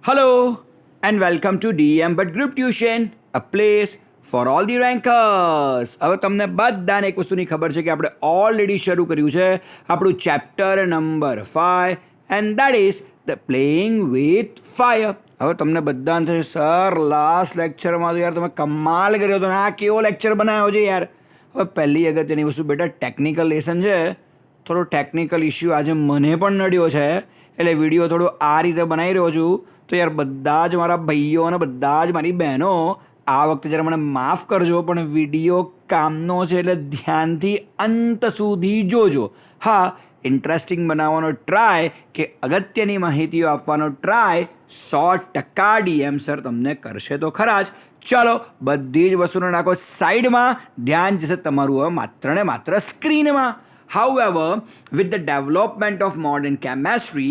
Hello and welcome to DM but Group Tuition, a place for all the rankers. હવે તમને બધાને એક વસ્તુની ખબર છે કે આપણે ઓલરેડી શરૂ કર્યું છે આપણું chapter number 5 and that is the playing with fire. હવે તમને બધાને થશે સર લાસ્ટ લેક્ચરમાં તો યાર તમે કમાલ કર્યો હતો ને આ કેવો લેક્ચર બનાવ્યો છે યાર. હવે પહેલી અગત્યની વસ્તુ બેટા ટેકનિકલ લેસન છે, થોડો ટેકનિકલ ઇસ્યુ આજે મને પણ નડ્યો છે એટલે વિડીયો થોડો આ રીતે બનાવી રહ્યો છું. તો યાર બધા જ મારા ભાઈઓ અને બધા જ મારી બહેનો આ વખતે જરા મને માફ કરજો, પણ વિડીયો કામનો છે એટલે ધ્યાનથી અંત સુધી જોજો. હા, ઇન્ટરેસ્ટિંગ બનાવવાનો ટ્રાય કે અગત્યની માહિતીઓ આપવાનો ટ્રાય 100% ડીએમ સર તમને કરશે તો ખરા જ. ચાલો બધી જ વસ્તુને નાખો સાઈડમાં, ધ્યાન જશે તમારું હવે માત્ર ને માત્ર સ્ક્રીનમાં. However, with the development of modern chemistry,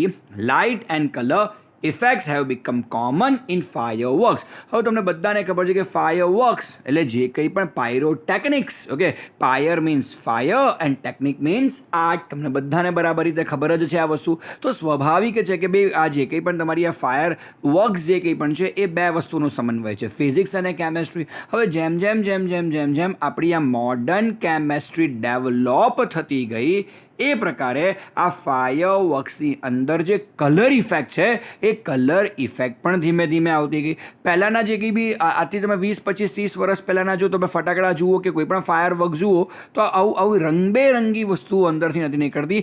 light and color effects have become common in fireworks. હવે તમને બધાને ખબર છે કે fireworks એટલે જે કંઈ પણ pyrotechnics, okay, fire means fire and technique means art. તમને બધાને બરાબર રીતે ખબર જ છે આ વસ્તુ. તો સ્વાભાવિક છે કે ભાઈ આ જે કંઈ પણ તમારી આ ફાયર વર્ક્સ જે કંઈ પણ છે એ બે વસ્તુનો સમન્વય છે, ફિઝિક્સ અને કેમેસ્ટ્રી. હવે જેમ જેમ જેમ જેમ જેમ જેમ આપણી આ મોડર્ન કેમેસ્ટ્રી ડેવલપ થતી ગઈ એ પ્રકારે આ ફાયર વર્ક્સની અંદર જે કલર ઇફેક્ટ છે એ કલર ઇફેક્ટ પણ ધીમે ધીમે આવતી ગઈ. પહેલાંના જે કંઈ બી આથી તમે 20-25-30 વર્ષ પહેલાંના જો તમે ફટાકડા જુઓ કે કોઈ પણ ફાયર વર્ક જુઓ તો આવું રંગબેરંગી વસ્તુઓ અંદરથી નથી નીકળતી.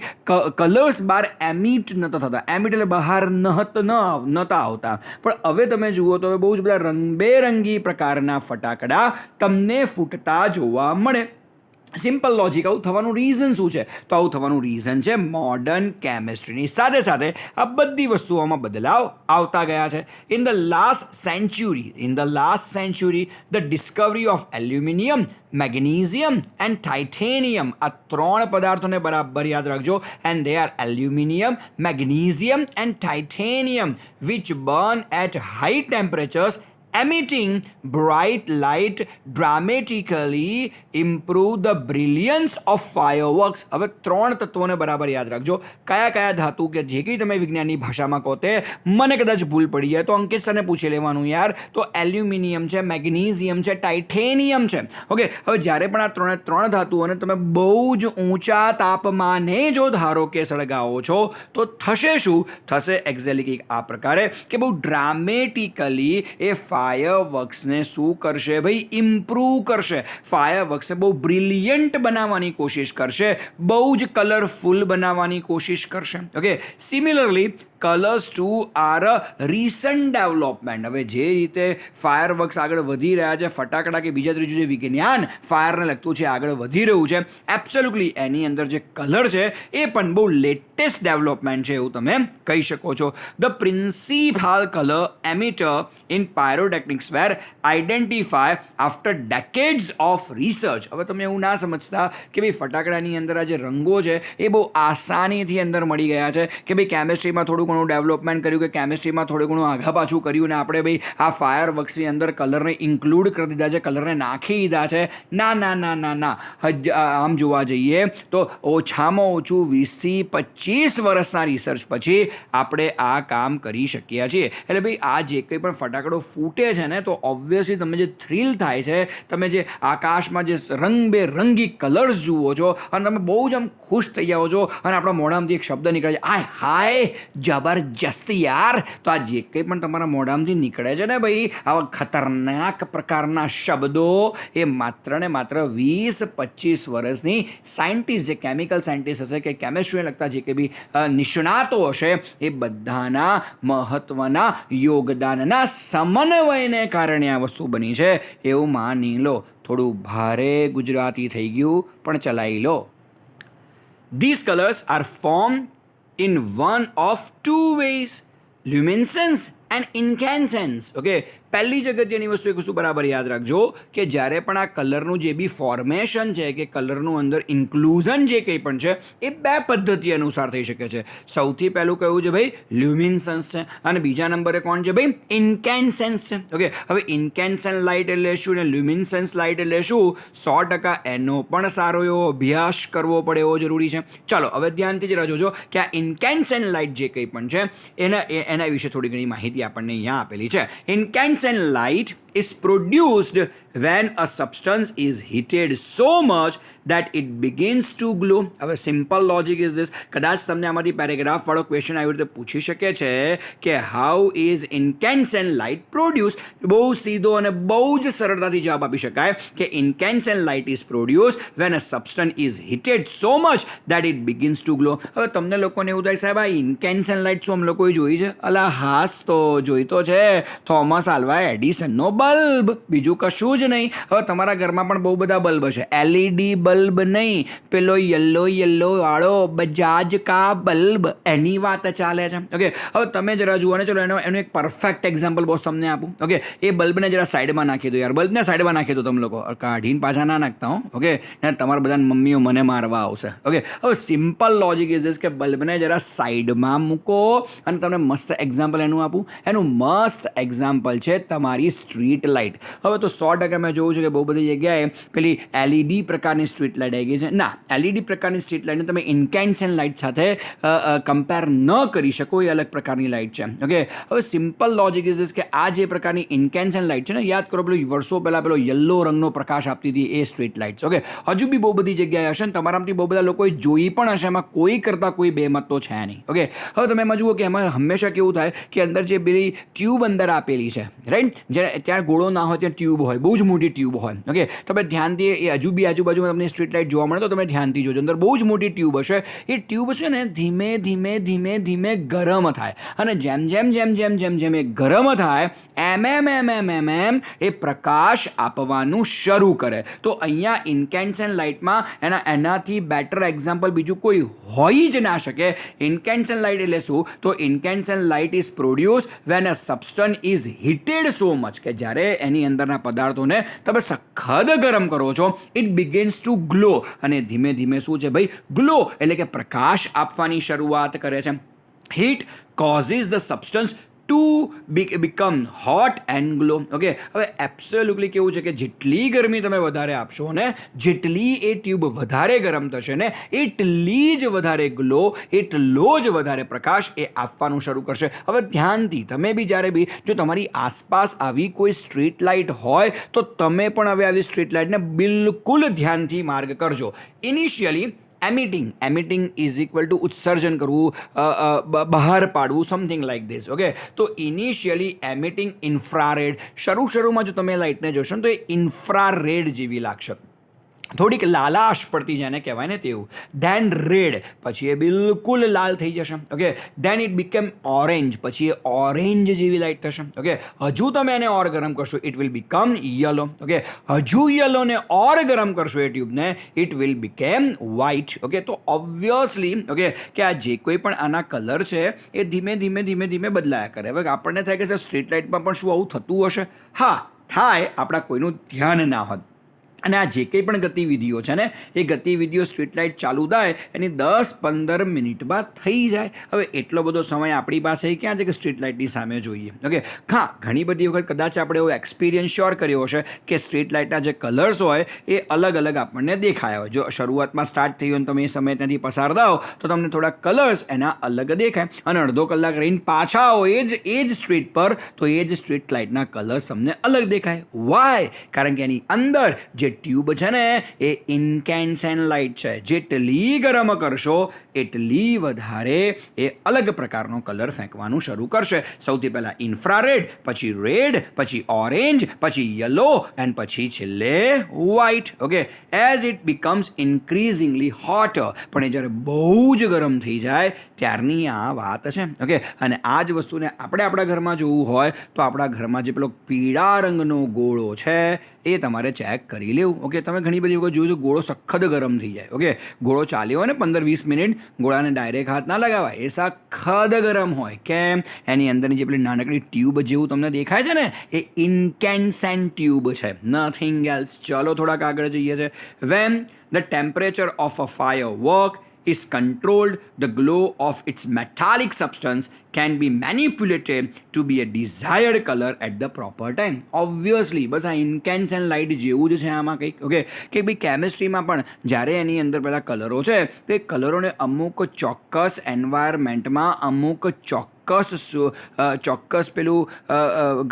કલર્સ બહાર એમિટ નહોતા થતા, એમિટ એટલે બહાર નહોતા આવતા. પણ હવે તમે જુઓ તો હવે બહુ જ બધા રંગબેરંગી પ્રકારના ફટાકડા તમને ફૂટતા જોવા મળે. Simple logic. આવું થવાનું રીઝન શું છે? તો આવું થવાનું રીઝન છે મોડર્ન કેમેસ્ટ્રીની સાથે સાથે આ બધી વસ્તુઓમાં બદલાવ આવતા ગયા છે. In the last century the discovery of aluminium, magnesium and titanium, આ ત્રણ પદાર્થોને બરાબર યાદ રાખજો. And they are aluminium, magnesium and titanium which burn at high temperatures emitting bright light dramatically improve the brilliance of fireworks. હવે ત્રણ તત્વોને બરાબર યાદ રાખજો. કયા કયા ધાતુ કે જે કંઈ તમે વિજ્ઞાનની ભાષામાં કહો તે મને કદાચ ભૂલ પડી જાય તો અંકિત સરને પૂછી લેવાનું યાર. તો એલ્યુમિનિયમ છે, મેગ્નેશિયમ છે, ટાઇટેનિયમ છે. ઓકે, હવે જ્યારે પણ આ ત્રણ ધાતુઓને તમે બહુ જ ઊંચા તાપમાને જો ધારો કે સળગાવો છો તો થશે શું? થશે એક્ઝેક્ટલી આ પ્રકારે કે બહુ ડ્રામેટિકલી એ ફાયરવર્ક્સને શું કરશે ભાઈ? ઇમ્પ્રૂવ કરશે. ફાયરવર્ક્સને બહુ બ્રિલિયન્ટ બનાવવાની કોશિશ કરશે, બહુ જ કલરફુલ બનાવવાની કોશિશ કરશે. Okay, similarly colours too are recent development. હવે જે રીતે ફાયરવર્ક્સ આગળ વધી રહ્યા છે, ફટાકડા કે બીજા ત્રીજું જે વિજ્ઞાન ફાયરને લગતું છે આગળ વધી રહ્યું છે, એબ્સોલ્યુટલી એની અંદર જે કલર છે એ પણ બહુ લેટેસ્ટ ડેવલપમેન્ટ છે એવું તમે કહી શકો છો. The principal colour emitter in pyrotechnics were identify after decades of research. હવે તમે એવું ના સમજતા કે ભાઈ ફટાકડાની અંદર આ જે રંગો છે એ બહુ આસાનીથી અંદર મળી ગયા છે કે ભાઈ કેમેસ્ટ્રીમાં થોડું ઘણું ડેવલપમેન્ટ કર્યું કે કેમેસ્ટ્રીમાં થોડું ઘણું આઘા પાછું કર્યું ને આપણે ભાઈ આ ફાયર વર્ક્સની અંદર કલરને ઇન્ક્લુડ કરી દીધા છે, કલરને નાખી દીધા છે. ના ના ના ના ના, આમ જોવા જઈએ તો ઓછામાં ઓછું 20-25 વર્ષના રિસર્ચ પછી આપણે આ કામ કરી શક્યા છીએ. એટલે ભાઈ આ જે કંઈ પણ ફટાકડો ફૂટે છે ને તો ઓબ્વિયસલી તમે જે થ્રિલ થાય છે, તમે જે આકાશમાં જે રંગબેરંગી કલર્સ જુઓ છો અને તમે બહુ જ આમ ખુશ થઈ જાઓ છો અને આપણા મોઢામાંથી એક શબ્દ નીકળે છે, આય હાય જબરજસ્ત યાર. તો આ જે કંઈ પણ તમારા મોઢામાંથી નીકળે છે ને ભાઈ આવા ખતરનાક પ્રકારના શબ્દો એ માત્ર ને માત્ર 20-25 વર્ષની સાયન્ટિસ્ટ, જે કેમિકલ સાયન્ટિસ્ટ હશે કે કેમેસ્ટ્રીને લગતા જે કંઈ બી નિષ્ણાતો હશે એ બધાના મહત્ત્વના યોગદાનના સમન્વયને કારણે આ વસ્તુ બની છે એવું માની લો. થોડું ભારે ગુજરાતી થઈ ગયું પણ ચલાવી લો. These colors are formed in one of two ways, luminescence and incandescence. Okay, પહેલી જ અગત્યની વસ્તુ એક વસ્તુ બરાબર યાદ રાખજો કે જ્યારે પણ આ કલરનું જે બી ફોર્મેશન છે કે કલરનું અંદર ઇન્ક્લુઝન જે કંઈ પણ છે એ બે પદ્ધતિ અનુસાર થઈ શકે છે. સૌથી પહેલું કયું છે ભાઈ? લ્યુમિનસન્સ છે, અને બીજા નંબરે કોણ છે ભાઈ? ઇન્કેન્સેન્સ છે. ઓકે, હવે ઇન્કેન્સન લાઇટ એટલે શું ને લ્યુમિનસન્સ લાઇટ એટલે શું? 100% એનો પણ સારો એવો અભ્યાસ કરવો પડે એવો જરૂરી છે. ચાલો હવે ધ્યાનથી જ જોજો કે આ ઇન્કેન્સન લાઇટ જે કંઈ પણ છે એના વિશે થોડી ઘણી માહિતી આપણને અહીંયા આપેલી છે. Incandescent light is produced when a substance is heated so much that it begins to glow. હવે સિમ્પલ લોજિક ઇઝ ધીસ. કદાચ તમને આમાંથી પેરેગ્રાફ વાળો ક્વેશ્ચન આવી રીતે પૂછી શકે છે કે હાઉ ઇઝ ઇન્કેન્સેન્ટ લાઇટ પ્રોડ્યુસ. બહુ સીધો અને બહુ જ સરળતાથી જવાબ આપી શકાય કે incandescent light is produce when a substance is heated so much that it begins to glow. હવે તમને લોકોને એવું થાય સાહેબ આ ઇન્કેન્સેન્ટ લાઇટ શું અમે લોકોએ જોઈ છે? અલા હાસ તો જોઈ તો છે, થોમસ આલ્વા એડિસનનો બલ્બ, બીજું કશું જ નહીં. હવે તમારા ઘરમાં પણ બહુ બધા બલ્બ છે, એલઈડી બલ્બ નહીં, પેલો યલો વાળો બજાજ કા બલ્બ, એની વાત ચાલે છે. ઓકે, હવે તમે જરા જુઓ ને, ચલો એનું એક પરફેક્ટ એક્ઝામ્પલ બોસ તમને આપું. ઓકે, એ બલ્બને જરા સાઈડમાં નાખી દો યાર, બલ્બને સાઈડમાં નાખી દો તમે લોકો, કાઢીને પાછા ના નાખતા હો. ઓકે, ને તમારા બધા મમ્મીઓ મને મારવા આવશે. ઓકે, હવે સિમ્પલ લોજિક ઇઝ ધીસ કે બલ્બને જરા સાઈડમાં મૂકો અને તમને મસ્ત એક્ઝામ્પલ એનું આપું. એનું મસ્ત એક્ઝામ્પલ છે તમારી સ્ટ્રીટ લાઇટ. હવે તો 100% મેં જોયું છે કે બહુ બધી જગ્યાએ પેલી એલઈડી પ્રકારની સ્ટ્રીટ લાઇટ આવી ગઈ છે. ના, એલઈડી પ્રકારની સ્ટ્રીટ લાઇટને તમે ઇન્કેન્સેન્ટ લાઇટ સાથે કમ્પેર ન કરી શકો, એ અલગ પ્રકારની લાઇટ છે. ઓકે, હવે સિમ્પલ લોજિક ઇઝ ધીસ કે આ જે પ્રકારની ઇન્કેન્સેન્ટ લાઇટ છે ને, યાદ કરો પેલો વર્ષો પહેલાં પેલો યલો રંગનો પ્રકાશ આપતી હતી એ સ્ટ્રીટ લાઇટ્સ. ઓકે, હજુ બી બહુ બધી જગ્યાએ હશે ને તમારામાંથી બહુ બધા લોકોએ જોઈ પણ હશે, એમાં કોઈ કરતાં કોઈ બેમત તો છે નહીં. ઓકે, હવે તમે એમાં જુઓ કે એમાં હંમેશા કેવું થાય કે અંદર જે પેલી ટ્યુબ અંદર આપેલી છે, રાઈટ, જે ત્યાં ગોળો ના હોય ત્યાં ટ્યુબ હોય, બહુ જ મોટી ટ્યુબ હોય. ઓકે, તમે ધ્યાનથી એ હજુ બી આજુબાજુમાં તમને સ્ટ્રીટ લાઇટ જોવા મળે તો તમે ધ્યાનથી જોજો, અંદર બહુ જ મોટી ટ્યુબ હશે. એ ટ્યુબ છે ને ધીમે ગરમ થાય, અને જેમ એ ગરમ થાય એમ એ પ્રકાશ આપવાનું શરૂ કરે. તો અહીંયા ઇન્કેન્સેન્ટ લાઇટમાં એનાથી બેટર એક્ઝામ્પલ બીજું કોઈ હોઈ જ ના શકે. ઇન્કેન્સેન્ટ લાઇટ એટલે શું? તો incandescent light is produce when a substance is heated so much, કે જ્યારે એની અંદરના પદાર્થોને તમે સખત ગરમ કરો છો, ઇટ બિગિન્સ ટુ ગ્લો, અને ધીમે શું છે ભાઈ? ગ્લો એટલે કે પ્રકાશ આપવાની શરૂઆત કરે છે. Heat causes the substance to become hot and glow. Okay, હવે એબ્સોલ્યુટલી કેવું છે કે જેટલી ગરમી તમે વધારે આપશો ને, જેટલી એ ટ્યુબ વધારે ગરમ થશે ને, એટલી જ વધારે ગ્લો, એટલો જ વધારે પ્રકાશ એ આપવાનું શરૂ કરશે. હવે ધ્યાનથી તમે બી જ્યારે બી જો તમારી આસપાસ આવી કોઈ સ્ટ્રીટ લાઇટ હોય તો તમે પણ હવે આવી સ્ટ્રીટ લાઇટને બિલકુલ ધ્યાનથી માર્ગ કરજો. Initially emitting is equal to ઉત્સર્જન કરવું, બહાર પાડવું, સમથિંગ લાઇક ધીસ. ઓકે, તો ઇનિશિયલી એમિટિંગ ઇન્ફ્રારેડ, શરૂમાં જો તમે લાઇટને જોશો ને તો એ ઇન્ફ્રારેડ જેવી લાગશે, થોડીક લાલાશ પડતી જેને કહેવાય ને તેવું. ધેન રેડ, પછી એ બિલકુલ લાલ થઈ જશે. Okay, then it become orange, પછી એ ઓરેન્જ જેવી લાઇટ થશે. ઓકે, હજુ તમે એને ઓર ગરમ કરશો, it will become yellow. Okay, હજુ યલોને ઓર ગરમ કરશો એ ટ્યુબને, it will become white. Okay, તો ઓબ્વિયસલી ઓકે કે આ જે કોઈ પણ આના કલર છે એ ધીમે બદલાયા કરે. હવે આપણને થાય કે સ્ટ્રીટ લાઇટમાં પણ શું આવું થતું હશે? હા, થાય, આપણા કોઈનું ધ્યાન ના હોત. અને આ જે કંઈ પણ ગતિવિધિઓ છે ને, એ ગતિવિધિઓ સ્ટ્રીટ લાઇટ ચાલુ થાય એની 10-15 મિનિટમાં થઈ જાય. હવે એટલો બધો સમય આપણી પાસે ક્યાં છે કે સ્ટ્રીટ લાઇટની સામે જોઈએ. ઓકે, હા, ઘણી બધી વખત કદાચ આપણે એવો એક્સપિરિયન્સ શ્યોર કર્યો હશે કે સ્ટ્રીટ લાઇટના જે કલર્સ હોય એ અલગ આપણને દેખાયા હોય. જો શરૂઆતમાં સ્ટાર્ટ થઈ હોય અને તમે એ સમય ત્યાંથી પસાર થાઓ તો તમને થોડા કલર્સ એના અલગ દેખાય, અને અડધો કલાક રહીને પાછા આવો એ જ સ્ટ્રીટ પર તો એ જ સ્ટ્રીટ લાઇટના કલર્સ તમને અલગ દેખાય. વાય? કારણ કે એની અંદર જે ટ્યુબ છે ને એ ઇન્કેન્સેન્ટ લાઇટ છે, જેટલી ગરમ કરશો એટલી વધારે એ અલગ પ્રકારનો કલર ફેંકવાનું શરૂ કરશે. સૌથી પહેલાં ઇન્ફ્રારેડ, પછી રેડ, પછી ઓરેન્જ, પછી યલો, એન્ડ પછી છેલ્લે white. Okay, as it becomes increasingly hotter, પણ એ જ્યારે બહુ જ ગરમ થઈ જાય ત્યારની આ વાત છે. ઓકે, અને આ જ વસ્તુને આપણે આપણા ઘરમાં જોવું હોય તો આપણા ઘરમાં જે પેલો પીળા રંગનો ગોળો છે એ તમારે ચેક કરી લેવું. ઓકે, તમે ઘણી બધી વખત જોયું ગોળો સખત ગરમ થઈ જાય. ઓકે, ગોળો ચાલ્યો હોય ને 15-20 મિનિટ, ગોળાને ડાયરેક્ટ હાથ ના લગાવાય, એ સખત ગરમ હોય. કેમ? એની અંદરની જે પેલી નાનકડી ટ્યુબ જેવું તમને દેખાય છે ને, એ ઇન્કેન્સેન્ટ ટ્યુબ છે, નથિંગ એલ્સ. ચલો થોડાક આગળ જઈએ છે. When the temperature of a firework is controlled, the glow of its metallic substance can be manipulated to be a desired color at the proper time. Obviously, બસ આ ઇન્કેન્સેન્ટ લાઇટ જેવું જ છે આમાં કંઈક. ઓકે, કે ભાઈ કેમિસ્ટ્રીમાં પણ જ્યારે એની અંદર પેલા કલરો છે તો એ કલરોને અમુક ચોક્કસ એન્વાયરમેન્ટમાં અમુક ચોક્કસ પેલું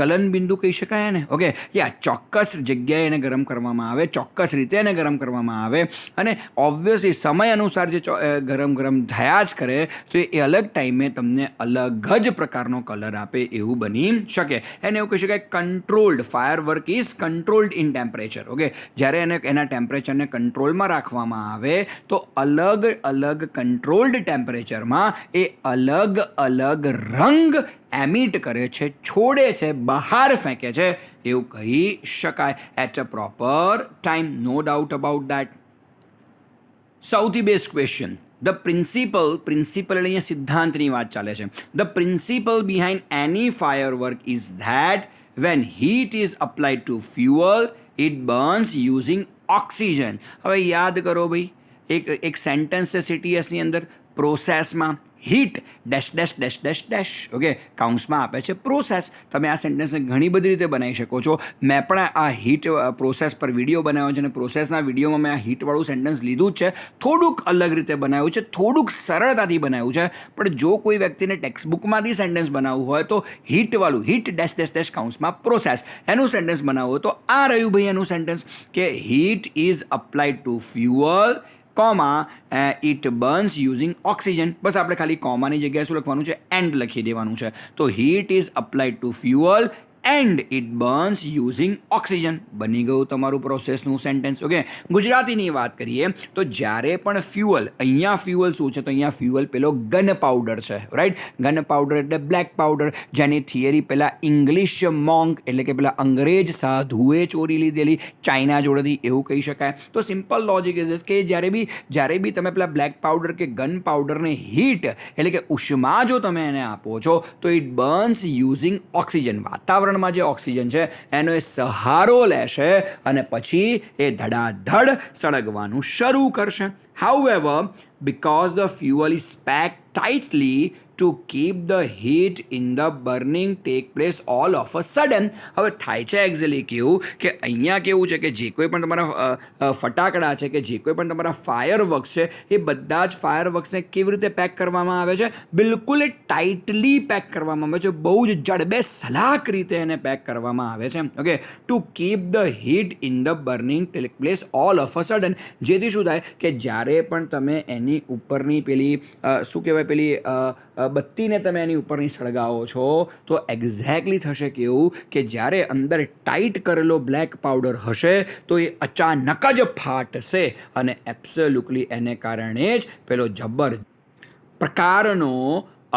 ગલનબિંદુ કહી શકાય ને. ઓકે, યા ચોક્કસ જગ્યાએ એને ગરમ કરવામાં આવે, ચોક્કસ રીતે એને ગરમ કરવામાં આવે, અને ઓબ્વિયસલી સમય અનુસાર જે ગરમ થયા જ કરે તો એ અલગ ટાઈમે તમને અલગ જ પ્રકારનો કલર આપે એવું બની શકે. એને એવું કહી શકાય controlled. Firework is controlled in temperature. Okay, જ્યારે એને એના ટેમ્પરેચરને કંટ્રોલમાં રાખવામાં આવે તો અલગ અલગ કંટ્રોલ્ડ ટેમ્પરેચરમાં એ અલગ અલગ રંગ એમિટ કરે છે, છોડે છે, બહાર ફેંકે છે એવું કહી શકાય at a proper time. No doubt about that. સૌથી બેસ્ટ ક્વેશ્ચન, ધ પ્રિન્સિપલ અહીંયા સિદ્ધાંતની વાત ચાલે છે. The principle behind any firework is that when heat is applied to fuel it burns using oxygen. હવે યાદ કરો ભાઈ, એક સેન્ટેન્સ છે CTSની અંદર, પ્રોસેસમાં heat dash dash dash dash dash. Okay, કાઉન્ટ્સમાં આપે છે પ્રોસેસ. તમે આ સેન્ટેન્સને ઘણી બધી રીતે બનાવી શકો છો. મેં પણ આ હીટ પ્રોસેસ પર વિડીયો બનાવ્યો છે અને પ્રોસેસના વિડીયોમાં મેં આ હીટવાળું સેન્ટેન્સ લીધું જ છે. થોડુંક અલગ રીતે બનાવ્યું છે, થોડુંક સરળતાથી બનાવ્યું છે. પણ જો કોઈ વ્યક્તિને ટેક્સ્ટબુકમાંથી સેન્ટેન્સ બનાવવું હોય તો હીટવાળું, હીટ ડેશ ડેશ ડેશ કાઉન્ટ્સમાં પ્રોસેસ, એનું સેન્ટેન્સ બનાવવું હોય તો આ રહ્યું ભાઈ એનું સેન્ટેન્સ, કે heat is applied to fuel comma it burns using oxygen. બસ આપણે ખાલી કોમાની જગ્યાએ શું લખવાનું છે? એન્ડ લખી દેવાનું છે. તો heat is applied to fuel and it burns using oxygen. બની ગયું તમારું પ્રોસેસનું સેન્ટેન્સ. ઓકે, ગુજરાતીની વાત કરીએ તો જ્યારે પણ ફ્યુઅલ, અહીંયા ફ્યુઅલ શું છે? તો અહીંયા ફ્યુઅલ પેલો ગન પાવડર છે, રાઈટ? ગન પાવડર એટલે બ્લેક પાવડર, જેની થિયરી પેલા ઇંગ્લિશ મોંક એટલે કે પેલા અંગ્રેજ સાધુએ ચોરી લીધેલી ચાઇના જોડેથી એવું કહી શકાય. તો સિમ્પલ લોજિક ઇઝ કે જ્યારે બી તમે પેલા બ્લેક પાવડર કે ગન પાવડરને હીટ એટલે કે ઉષ્મા જો તમે એને આપો છો તો ઇટ બર્ન્સ યુઝિંગ ઓક્સિજન. વાતાવરણ જે ઓક્સિજન છે એનો એ સહારો લેશે અને પછી એ ધડાધડ સળગવાનું શરૂ કરશે. However, because the fuel is packed tightly to keep the heat in the burning take place all of a sudden. હવે થાય છે એક્ઝેક્ટલી કેવું કે અહીંયા કેવું છે કે જે કોઈ પણ તમારા ફટાકડા છે કે જે કોઈ પણ તમારા ફાયરવર્ક્સ છે એ બધા જ ફાયરવર્ક્સને કેવી રીતે પેક કરવામાં આવે છે? બિલકુલ એ ટાઇટલી પેક કરવામાં આવે છે, બહુ જ જડબે સલાક રીતે એને પેક કરવામાં આવે છે. Okay, to keep the heat in the burning take place all of a sudden. જેથી શું થાય કે જ્યારે પણ તમે એની ઉપરની પેલી શું કહેવાય પેલી બત્તીને તમે એની ઉપરની સળગાવો છો તો એક્ઝેક્ટલી થશે કેવું કે જ્યારે અંદર ટાઈટ કરેલો બ્લેક પાવડર હશે તો એ અચાનક જ ફાટશે અને એબ્સોલ્યુટલી એને કારણે જ પેલો જબર પ્રકારનો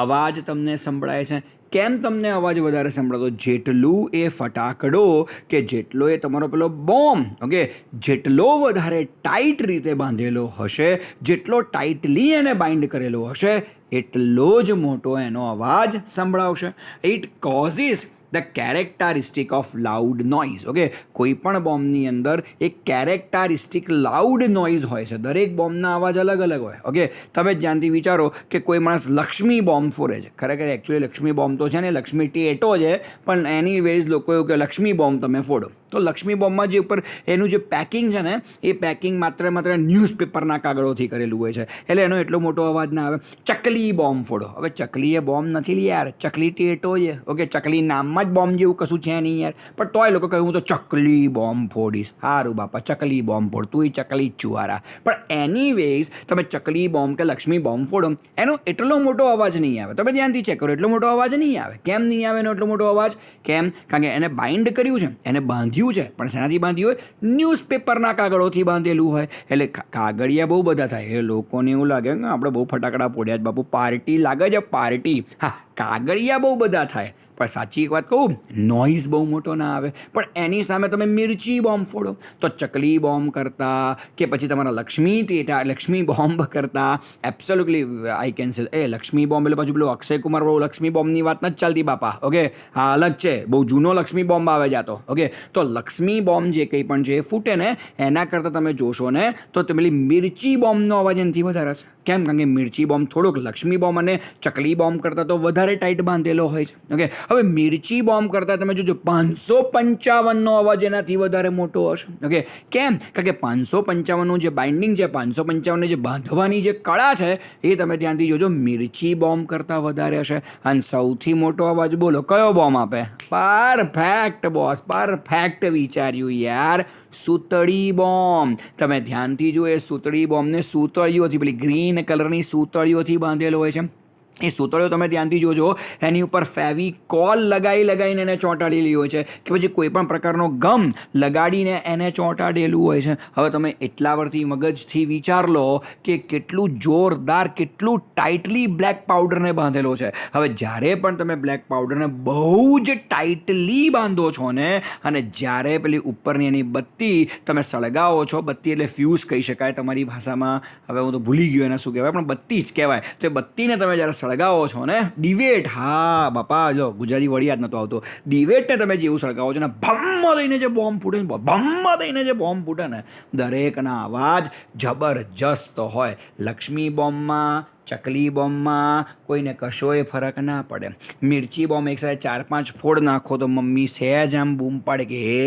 અવાજ તમને સંભળાય છે. કેમ તમને અવાજ વધારે સંભળાતો? જેટલું એ ફટાકડો કે જેટલો એ તમારો પેલો બોમ્બ, ઓકે, જેટલો વધારે ટાઈટ રીતે બાંધેલો હશે, જેટલો ટાઈટલી એને બાઇન્ડ કરેલો હશે એટલો જ મોટો એનો અવાજ સંભળાવશે. It causes the characteristic of loud noise. Okay, કોઈ પણ બોમ્બની અંદર એક કેરેક્ટરિસ્ટિક લાઉડ નોઇઝ હોય છે. દરેક બોમ્બના અવાજ અલગ અલગ હોય. ઓકે, તમે ધ્યાનથી વિચારો કે કોઈ માણસ લક્ષ્મી બોમ્બ ફોડે છે. ખરેખર એકચ્યુઅલી લક્ષ્મી બોમ્બ તો છે ને લક્ષ્મી ટેટો છે, પણ એની વેઝ લોકો એવું કે લક્ષ્મી બોમ્બ તમે ફોડો તો લક્ષ્મી બોમ્બમાં જે ઉપર એનું જે પેકિંગ છે ને એ પેકિંગ માત્ર ન્યૂઝપેપરના કાગળોથી કરેલું હોય છે એટલે એનો એટલો મોટો અવાજ ના આવે. ચકલી બોમ્બ ફોડો. હવે ચકલી એ બોમ્બ નથી યાર, ચકલી ટેટો છે. ઓકે, ચકલી નામમાં પાંચ બોમ્બ જેવું કશું છે નહીં યાર, પણ તોય લોકો કહ્યું તો ચકલી બોમ્બ ફોડીશ. સારું બાપા, ચકલી બોમ્બ ફોડ, તું ચકલી ચુવારા. પણ એનીવેઝ તમે ચકલી બોમ્બ કે લક્ષ્મી બોમ્બ ફોડો, એનો એટલો મોટો અવાજ નહીં આવે. તમે ધ્યાનથી ચેક કરો, એટલો મોટો અવાજ નહીં આવે. કેમ નહીં આવે એનો એટલો મોટો અવાજ? કેમ? કારણ કે એને બાઇન્ડ કર્યું છે, એને બાંધ્યું છે, પણ શેનાથી બાંધ્યું હોય? ન્યૂઝપેપરના કાગળોથી બાંધેલું હોય. એટલે કાગળિયા બહુ બધા થાય, એ લોકોને એવું લાગે કે આપણે બહુ ફટાકડા ફોડ્યા જ બાપુ, પાર્ટી લાગે છે પાર્ટી. હા, કાગળિયા બહુ બધા થાય, પણ સાચી એક વાત કહું, નોઇઝ બહુ મોટો ના આવે. પણ એની સામે તમે મિર્ચી બોમ્બ ફોડો તો ચકલી બોમ્બ કરતા કે પછી તમારા લક્ષ્મી બોમ્બ કરતા absolutely I can say Lakshmi bomb એટલે પાછું પેલું અક્ષય કુમાર વાળું લક્ષ્મી બોમ્બની વાત નથી ચાલતી બાપા. ઓકે, હા અલગ છે, બહુ જૂનો લક્ષ્મી બોમ્બ આવે જાતો. ઓકે, તો લક્ષ્મી બોમ્બ જે કંઈ પણ છે એ ફૂટે ને એના કરતાં તમે જોશો ને તો પેલી મિર્ચી બોમ્બનો અવાજ એનાથી વધારે છે. કેમ? કારણ કે મિર્ચી બોમ્બ થોડુંક લક્ષ્મી બોમ્બ અને ચકલી બોમ્બ કરતાં તો વધારે ટાઈટ બાંધેલો હોય છે. ઓકે, હવે મિર્ચી બોમ્બ કરતાં તમે જોજો 555નો અવાજ એનાથી વધારે મોટો હશે. ઓકે, કેમ? કારણ કે 555નું જે બાઇન્ડિંગ છે, 555ને જે બાંધવાની જે કળા છે એ તમે ધ્યાનથી જોજો મિર્ચી બોમ્બ કરતાં વધારે હશે. અને સૌથી મોટો અવાજ બોલો કયો બોમ્બ આપે? પરફેક્ટ બોસ, પરફેક્ટ વિચાર્યું યાર, સૂતળી બોમ્બ. તમે ધ્યાનથી જો, એ સૂતળી બોમ્બને સૂતળીઓથી, પેલી ગ્રીન કલરની સૂતળીઓથી બાંધેલો હોય છે. એ સૂતળીઓ તમે ધ્યાનથી જોજો, એની ઉપર ફેવિકોલ લગાવીને એને ચોંટાડેલી હોય છે, કે પછી કોઈ પણ પ્રકારનો ગમ લગાડીને એને ચોંટાડેલું હોય છે. હવે તમે એટલા વર્ષથી મગજથી વિચાર લો કે કેટલું જોરદાર, કેટલું ટાઇટલી બ્લેક પાવડરને બાંધેલો છે. હવે જ્યારે પણ તમે બ્લેક પાવડરને બહુ જ ટાઇટલી બાંધો છો ને, અને જ્યારે પેલી ઉપરની એની બત્તી તમે સળગાવો છો, બત્તી એટલે ફ્યુઝ કહી શકાય તમારી ભાષામાં, હવે હું તો ભૂલી ગયો એને શું કહેવાય, પણ બત્તી જ કહેવાય. તો એ બત્તીને તમે જ્યારે સળગાવો છો ને, ડિવેટ, હા બાપા, જો ગુજરાતી વળી યાદ નહોતો આવતો, ડિવેટને તમે જેવું સળગાવો છો ને, ભમ્મ દઈને જે બોમ્બ ફૂટે, ભમ્મ દઈને જે બોમ્બ ફૂટે ને, દરેકના અવાજ જબરજસ્ત હોય. લક્ષ્મી બોમ્બમાં, ચકલી બોમ્બમાં કોઈને કશોય ફરક ના પડે. મિર્ચી બોમ્બ એક સાથે 4-5 ફોડ નાખો તો મમ્મી સહેજ આમ બૂમ પાડે કે હે.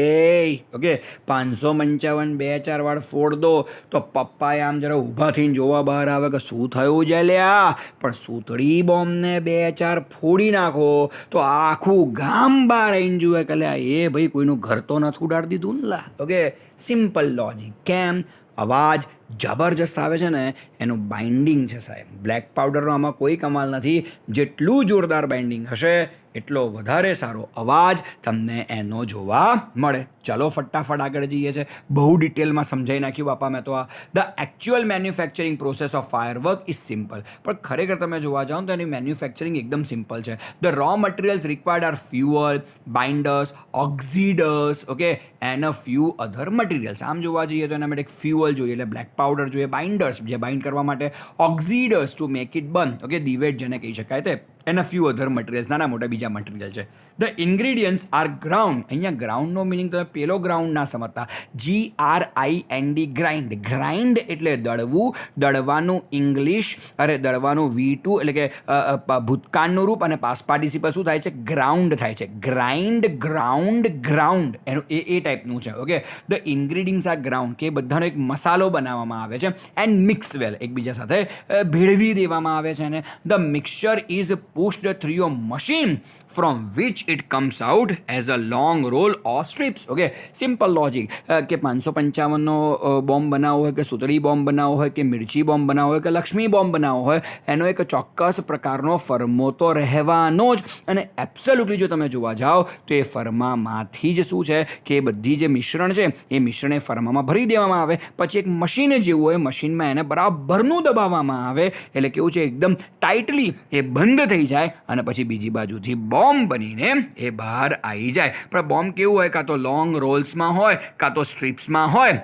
ઓકે, 555 2-4 વાર ફોડ દો તો પપ્પાએ આમ જરા ઊભા થઈને જોવા બહાર આવે કે શું થયું છે લ્યા. પણ સૂતળી બોમ્બને 2-4 ફોડી નાખો તો આખું ગામ બહાર આવીને જુએ કે લ્યા એ ભાઈ કોઈનું ઘર તો નથી ઉડાડી દીધું ને લા. Okay, simple logic. કેમ? અવાજ જબરજસ્ત આવે છે ને, એનું બાઇન્ડિંગ છે સાહેબ. બ્લેક પાવડરનો આમાં કોઈ કમાલ નથી. જેટલું જોરદાર બાઇન્ડિંગ હશે એટલો વધારે સારો અવાજ તમને એનો જોવા મળે. ચલો ફટાફટ આગળ જઈએ છે. બહુ ડિટેલમાં સમજાવી નાખ્યું બાપા મેં તો. આ the actual manufacturing process of firework is simple. પણ ખરેખર તમે જોવા જાઓ તો એની મેન્યુફેક્ચરિંગ એકદમ સિમ્પલ છે. The raw materials required are fuel, binders, oxidisers, okay, and a few other materials. આમ જોવા જઈએ તો એના માટે એક ફ્યુઅલ જોઈએ એટલે બ્લેક પાવડર જોઈએ, બાઇન્ડર્સ જે બાઇન્ડ કરવા માટે, oxidisers to make it burn, okay, ડિવેટ જેને કહી શકાય તે, and a few other materials, નાના મોટા બીજા મટીરિયલ છે. The ingredients are ground. અહીંયા ગ્રાઉન્ડનો મિનિંગ તમે પેલો ગ્રાઉન્ડ ના સમજતા, GRIND, ગ્રાઇન્ડ. ગ્રાઇન્ડ એટલે દળવું, દળવાનું ઇંગ્લિશ, દળવાનું V2 એટલે કે ભૂતકાળનું રૂપ, અને પાસ્ટ પાર્ટિસિપલ શું થાય છે? ગ્રાઉન્ડ થાય છે. ગ્રાઇન્ડ, ગ્રાઉન્ડ, ગ્રાઉન્ડ, એનું એ ટાઈપનું છે. Okay, the ingredients are ground, કે બધાનો એક મસાલો બનાવવામાં આવે છે, એન્ડ મિક્સ વેલ, એકબીજા સાથે ભેળવી દેવામાં આવે છે. અને the mixture is pushed through your machine from which it comes out as a long roll or strips. Okay, simple logic. કે 555નો બોમ્બ બનાવવો હોય કે સૂતળી બોમ્બ બનાવવો હોય કે મિર્ચી બોમ્બ બનાવવો હોય કે લક્ષ્મી બોમ્બ બનાવવો હોય, એનો એક ચોક્કસ પ્રકારનો ફરમો તો રહેવાનો જ. અને એબ્સોલ્યુટલી જો તમે જોવા જાઓ તો એ ફરમામાંથી જ શું છે કે બધી જે મિશ્રણ છે એ મિશ્રણ એ ફરમામાં ભરી દેવામાં આવે, પછી એક મશીન જેવું હોય, મશીનમાં એને બરાબરનું દબાવવામાં આવે, એટલે કેવું છે એકદમ ટાઇટલી એ બંધ થઈ જાય, અને પછી બીજી બાજુથી બોમ્બ બનીને એ બહાર આવી જાય. પણ બોમ્બ કેવું હોય? કાં તો લોંગ રોલ્સમાં હોય, કાં તો સ્ટ્રીપ્સમાં હોય,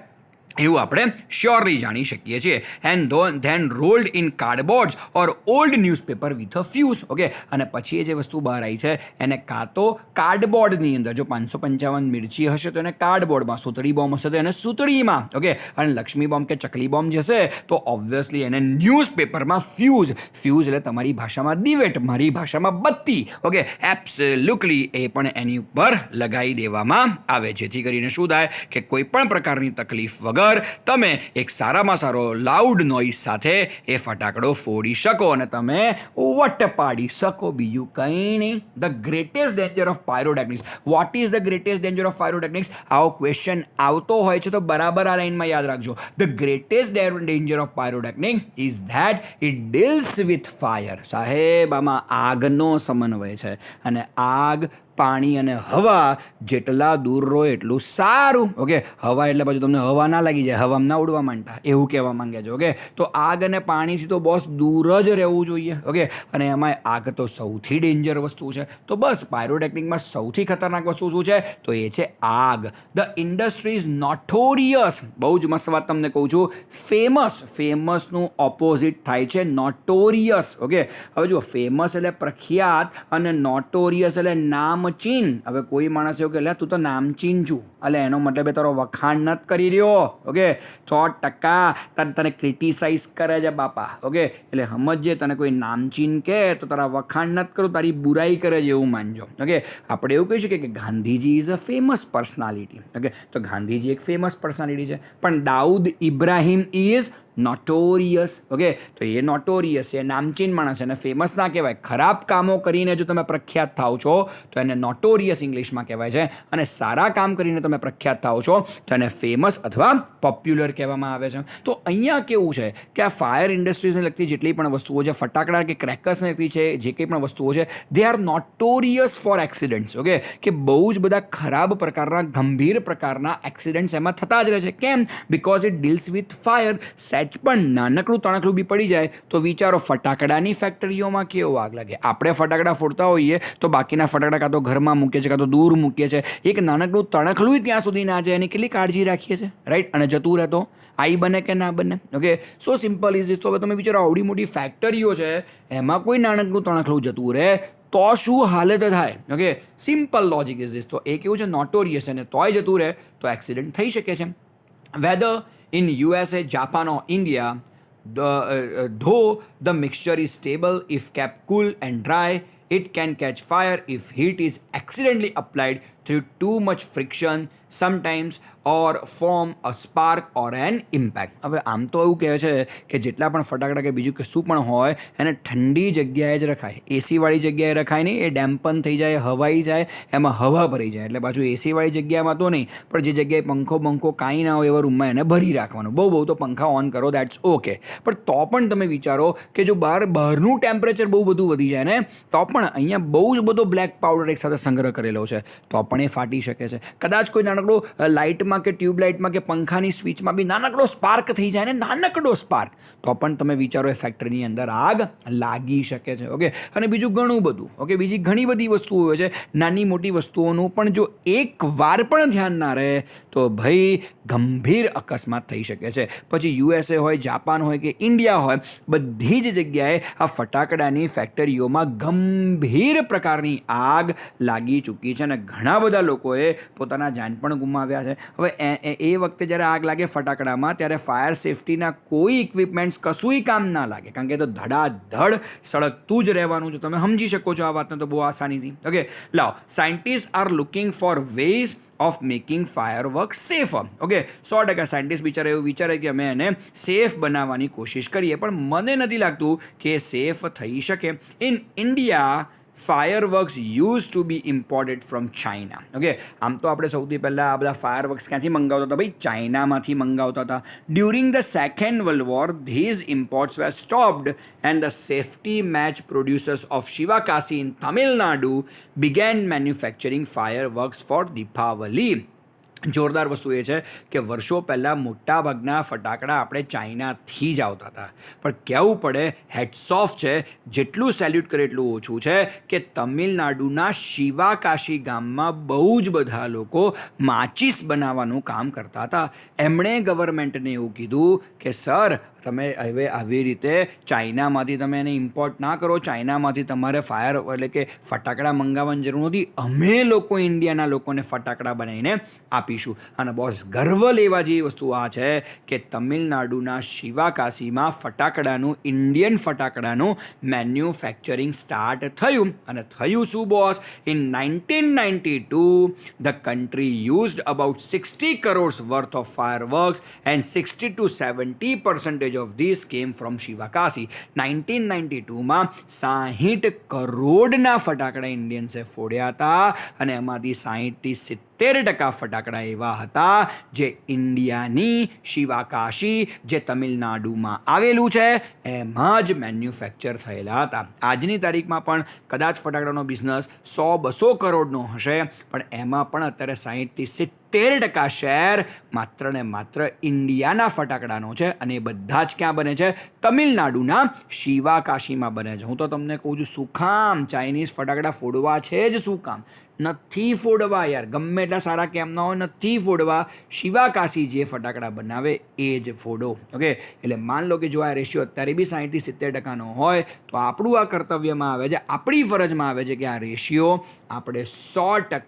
એવું આપણે શ્યોરલી જાણી શકીએ છીએ. And then rolled in cardboards or old newspaper with a fuse. Okay, અને પછી એ જે વસ્તુ બહાર આવી છે એને કાં તો કાર્ડબોર્ડની અંદર, જો 555 મિર્ચી હશે તો એને કાર્ડબોર્ડમાં, સૂતળી બોમ્બ હશે તો એને સૂતળીમાં, ઓકે, અને લક્ષ્મી બોમ્બ કે ચકલી બોમ્બ જશે તો ઓબ્વિયસલી એને ન્યૂઝપેપરમાં ફ્યુઝ. ફ્યુઝ એટલે તમારી ભાષામાં દિવેટ, મારી ભાષામાં બત્તી. ઓકે, એબ્સોલ્યુટલી એ પણ એની ઉપર લગાવી દેવામાં આવે, જેથી કરીને શું થાય કે કોઈ પણ પ્રકારની તકલીફ વગર વગર તમે એક સારામાં સારો લાઉડ નોઇઝ સાથે એ ફટાકડો ફોડી શકો અને તમે વટ પાડી શકો, બીજું કંઈ નહીં. The greatest danger of pyrotechnics. What is the greatest danger of pyrotechnics? આવો ક્વેશ્ચન આવતો હોય છે તો બરાબર આ લાઈનમાં યાદ રાખજો. The greatest danger of pyrotechnic is that it deals with fire. સાહેબ, આમાં આગનો સમન્વય છે અને આગ, પાણી અને હવા જેટલા દૂર રહે એટલું સારું. ઓકે, હવા એટલે પછી તમને હવા ના લાગી જાય, હવામાં ના ઉડવા માંડતા, એવું કહેવા માંગે છે. ઓકે, તો આગ અને પાણીથી તો બોસ દૂર જ રહેવું જોઈએ. ઓકે, અને એમાં આગ તો સૌથી ડેન્જર વસ્તુ છે. તો બસ પાયરોટેકનિકમાં સૌથી ખતરનાક વસ્તુ શું છે? તો એ છે આગ. The industry is notorious. બહુ જ મસ્ત વાત તમને કહું છું. ફેમસનું ઓપોઝિટ થાય છે નોટોરિયસ. ઓકે, હવે જો ફેમસ એટલે પ્રખ્યાત અને નોટોરિયસ એટલે નામચીન. હવે કોઈ માણસ એવું કે તું તો નામચીન છું, એટલે એનો મતલબ એ તારો વખાણ નથી કરી રહ્યો. ઓકે, 100% તને ક્રિટિસાઇઝ કરે છે બાપા. ઓકે, એટલે સમજજે, તને કોઈ નામચીન કે તો તારા વખાણ નથી કરું, તારી બુરાઈ કરે છે એવું માનજો. ઓકે, આપણે એવું કહી શકીએ કે Gandhiji is a famous personality. Okay, તો ગાંધીજી એક ફેમસ પર્સનાલિટી છે, પણ Dawood Ibrahim is notorious. Okay, તો એ નોટોરિયસ છે, નામચીન માણસ છે, એને ફેમસ ના કહેવાય. ખરાબ કામો કરીને જો તમે પ્રખ્યાત થાવ છો તો એને નોટોરિયસ ઇંગ્લિશમાં કહેવાય છે, અને સારા કામ કરીને તમે પ્રખ્યાત થાવ છો તો એને ફેમસ અથવા પોપ્યુલર કહેવામાં આવે છે. તો અહીંયા કેવું છે કે આ ફાયર ઇન્ડસ્ટ્રીઝને લગતી જેટલી પણ વસ્તુઓ છે, ફટાકડા કે ક્રેકર્સને લગતી છે, જે કંઈ પણ વસ્તુઓ છે, they are notorious for accidents. Okay, કે બહુ જ બધા ખરાબ પ્રકારના, ગંભીર પ્રકારના એક્સિડન્ટ્સ એમાં થતા જ રહે છે. કેમ? Because it deals with fire. સેચ પણ નાનકડું તણખલું બી પડી જાય તો વિચારો ફટાકડાની ફેક્ટરીઓમાં કેવો આગ લાગે. આપણે ફટાકડા ફોડતા હોઈએ તો બાકીના ફટાકડા કાં તો ઘરમાં મૂકીએ છીએ, કાં તો દૂર મૂકીએ છીએ. એક નાનકડું તણખલું ત્યાં સુધી ના જાય એની કેટલી કાળજી રાખીએ છીએ, રાઈટ? અને જતું રહેતો આઈ બને કે ના બને. Okay, so simple is it. તો હવે તમે વિચારો, આવડી મોટી ફેક્ટરીઓ છે, એમાં કોઈ નાનકડું તણખલું જતું રહે તો શું હાલત થાય? Okay, simple logic is this. તો એ કેવું છે, નોટોરિયસ છે, અને તોય જતું રહે તો એક્સિડન્ટ થઈ શકે છે. Weather in USA, Japan or India, though the mixture is stable if kept cool and dry, it can catch fire if heat is accidentally applied through too much friction, sometimes, or form a spark or an impact. હવે આમ તો એવું કહે છે કે જેટલા પણ ફટાકડા કે બીજું કશું પણ હોય એને ઠંડી જગ્યાએ જ રખાય. એસીવાળી જગ્યાએ રખાય નહીં, એ ડેમ્પન થઈ જાય, હવાઈ જાય, એમાં હવા ભરી જાય. એટલે પાછું એસીવાળી જગ્યામાં તો નહીં, પણ જે જગ્યાએ પંખો કાંઈ ના હોય એવા રૂમમાં એને ભરી રાખવાનું. બહુ તો પંખા ઓન કરો, દેટ્સ ઓકે. પણ તો પણ તમે વિચારો કે જો બહારનું ટેમ્પરેચર બહુ બધું વધી જાય ને, તો પણ અહીંયા બહુ જ બધો બ્લેક પાવડર એક સાથે સંગ્રહ કરેલો છે, તો પણ એ ફાટી શકે છે. કદાચ કોઈ નાનકડો લાઇટમાં કે ટ્યુબલાઇટમાં કે પંખાની સ્વિચમાં બી નાનકડો સ્પાર્ક થઈ જાય ને, નાનકડો સ્પાર્ક, તો પણ તમે વિચારો એ ફેક્ટરીની અંદર આગ લાગી શકે છે. ઓકે, અને બીજું ઘણું બધું. ઓકે, બીજી ઘણી બધી વસ્તુઓ હોય છે, નાની મોટી વસ્તુઓનું પણ જો એક વાર પણ ધ્યાન ના રહે તો ભાઈ ગંભીર અકસ્માત થઈ શકે છે. પછી USA હોય, જાપાન હોય કે ઇન્ડિયા હોય, બધી જ જગ્યાએ આ ફટાકડાની ફેક્ટરીઓમાં ગંભીર પ્રકારની આગ લાગી ચૂકી છે અને ઘણા બધા લોકોએ પોતાના જાન પણ ગુમાવ્યા છે. હવે એ વખતે જ્યારે આગ લાગે ફટાકડામાં, ત્યારે ફાયર સેફ્ટીના કોઈ ઇક્વિપમેન્ટ્સ કશુંય કામ ના લાગે, કારણ કે તો ધડાધડ સળગતું જ રહેવાનું છે. તમે સમજી શકો છો આ વાતને તો બહુ આસાનીથી. ઓકે, લાવ, scientist are looking for ways of making firework safer. Okay, 100% scientist બિચારા એવું વિચારે કે અમે એને સેફ બનાવવાની કોશિશ કરીએ, પણ મને નથી લાગતું કે સેફ થઈ શકે. In India, fireworks used to be imported from China. Okay, આમ તો આપણે સૌથી પહેલાં આ બધા ફાયરવર્ક્સ ક્યાંથી મંગાવતા હતા? ભાઈ ચાઇનામાંથી મંગાવતા હતા. During the second world war, these imports were stopped and the safety match producers of Sivakasi in Tamil Nadu began manufacturing fireworks for Deepavali. જોરદાર વસ્તુ એ છે કે વર્ષો પહેલાં મોટાભાગના ફટાકડા આપણે ચાઇનાથી જ આવતા હતા, પણ કહેવું પડે હેડ્સ ઓફ છે, જેટલું સેલ્યુટ કરે એટલું ઓછું છે કે તમિલનાડુના શિવાકાશી ગામમાં બહુ જ બધા લોકો માચીસ બનાવવાનું કામ કરતા હતા. એમણે ગવર્મેન્ટને એવું કીધું કે સર, તમે હવે આવી રીતે ચાઇનામાંથી તમે એને ઇમ્પોર્ટ ના કરો, ચાઇનામાંથી તમારે ફાયર એટલે કે ફટાકડા મંગાવવાની જરૂર નથી, અમે લોકો ઇન્ડિયાના લોકોને ફટાકડા બનાવીને આપી આપીશું. અને બોસ ગર્વ લેવા જેવી વસ્તુ આ છે કે તમિલનાડુના શિવાકાશીમાં ફટાકડાનું ઇન્ડિયન ફટાકડાનું મેન્યુફેક્ચરિંગ સ્ટાર્ટ થયું. અને થયું શું boss? In 1992 the country used about 60 crores worth of fireworks and 60 to 70% of these came from Sivakasi. 1992માં 60 કરોડના ફટાકડા ઇન્ડિયન્સે ફોડ્યા હતા અને એમાંથી 60 થી 70% ફટાકડા એવા હતા જે ઇન્ડિયાની શિવાકાશી જે તમિલનાડુમાં આવેલું છે એમાં જ મેન્યુફેક્ચર થયેલા હતા. આજની તારીખમાં પણ કદાચ ફટાકડાનો બિઝનેસ 100-200 કરોડનો હશે, પણ એમાં પણ અત્યારે 60 થી 70% શેર માત્ર ને માત્ર ઇન્ડિયાના ફટાકડાનો છે. અને એ બધા જ ક્યાં બને છે? તમિલનાડુના શિવાકાશીમાં બને છે. હું તો તમને કહું છું, શું કામ ચાઇનીઝ ફટાકડા ફોડવા છે જ શું કામ? નથી ફોડવા યાર, ગમે એટલા સારા કેમ ના હોય, નથી ફોડવા. શિવાકાશી જે ફટાકડા બનાવે એ જ ફોડો. ઓકે, એટલે માન લો કે જો આ રેશિયો અત્યારે બી 60 થી 70%નો હોય તો આપણું આ કર્તવ્યમાં આવે છે, આપણી ફરજમાં આવે છે કે આ રેશિયો આપણે 100%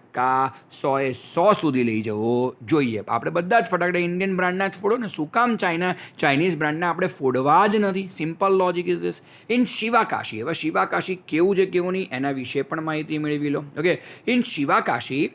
100% સુધી લઈ જવો જોઈએ. આપણે બધા જ ફટાકડા ઇન્ડિયન બ્રાન્ડના જ ફોડો ને, શું કામ ચાઇનીઝ બ્રાન્ડના આપણે ફોડવા જ નથી? Simple logic is this. In Sivakasi, હવે શિવાકાશી કેવું છે કેવું નહીં એના વિશે પણ માહિતી મેળવી લો. Okay, in Sivakasi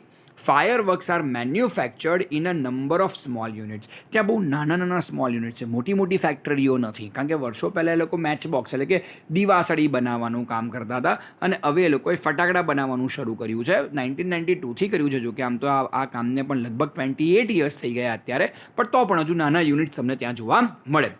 fireworks are manufactured in a number of small units. ત્યાં બહુ નાના સ્મોલ યુનિટ છે, મોટી ફેક્ટરીઓ નથી. કારણ કે વર્ષો પહેલાં એ લોકો મેચ બોક્સ એટલે કે દીવાસળી બનાવવાનું કામ કરતા હતા અને હવે એ લોકોએ ફટાકડા બનાવવાનું શરૂ કર્યું છે. 1992થી કર્યું છે. જો કે આમ તો આ કામને પણ લગભગ 28 years થઈ ગયા અત્યારે, પણ તો પણ હજુ નાના યુનિટ તમને ત્યાં જોવા મળે.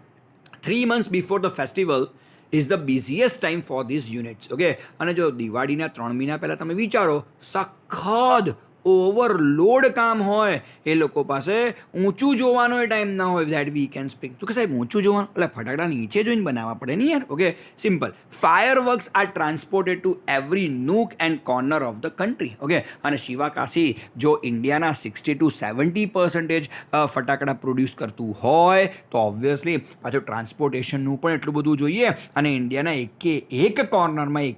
3 months before the festival is the busiest time for these units. Okay, અને જો દિવાળીના 3 મહિના પહેલાં તમે વિચારો, સખત ઓવરલોડ કામ હોય, એ લોકો પાસે ઊંચું જોવાનો એ ટાઈમ ના હોય. That we can speak. તો કે સાહેબ ઊંચું જોવાનું એટલે ફટાકડા નીચે જોઈને બનાવવા પડે નહીં યાર. Okay, simple. Fireworks are transported to every nook and corner of the country. Okay, અને શિવાકાશી જો ઇન્ડિયાના 60 to 70% ફટાકડા પ્રોડ્યુસ કરતું હોય તો ઓબ્વિયસલી પાછું ટ્રાન્સપોર્ટેશનનું પણ એટલું બધું જોઈએ અને ઇન્ડિયાના એક કોર્નરમાં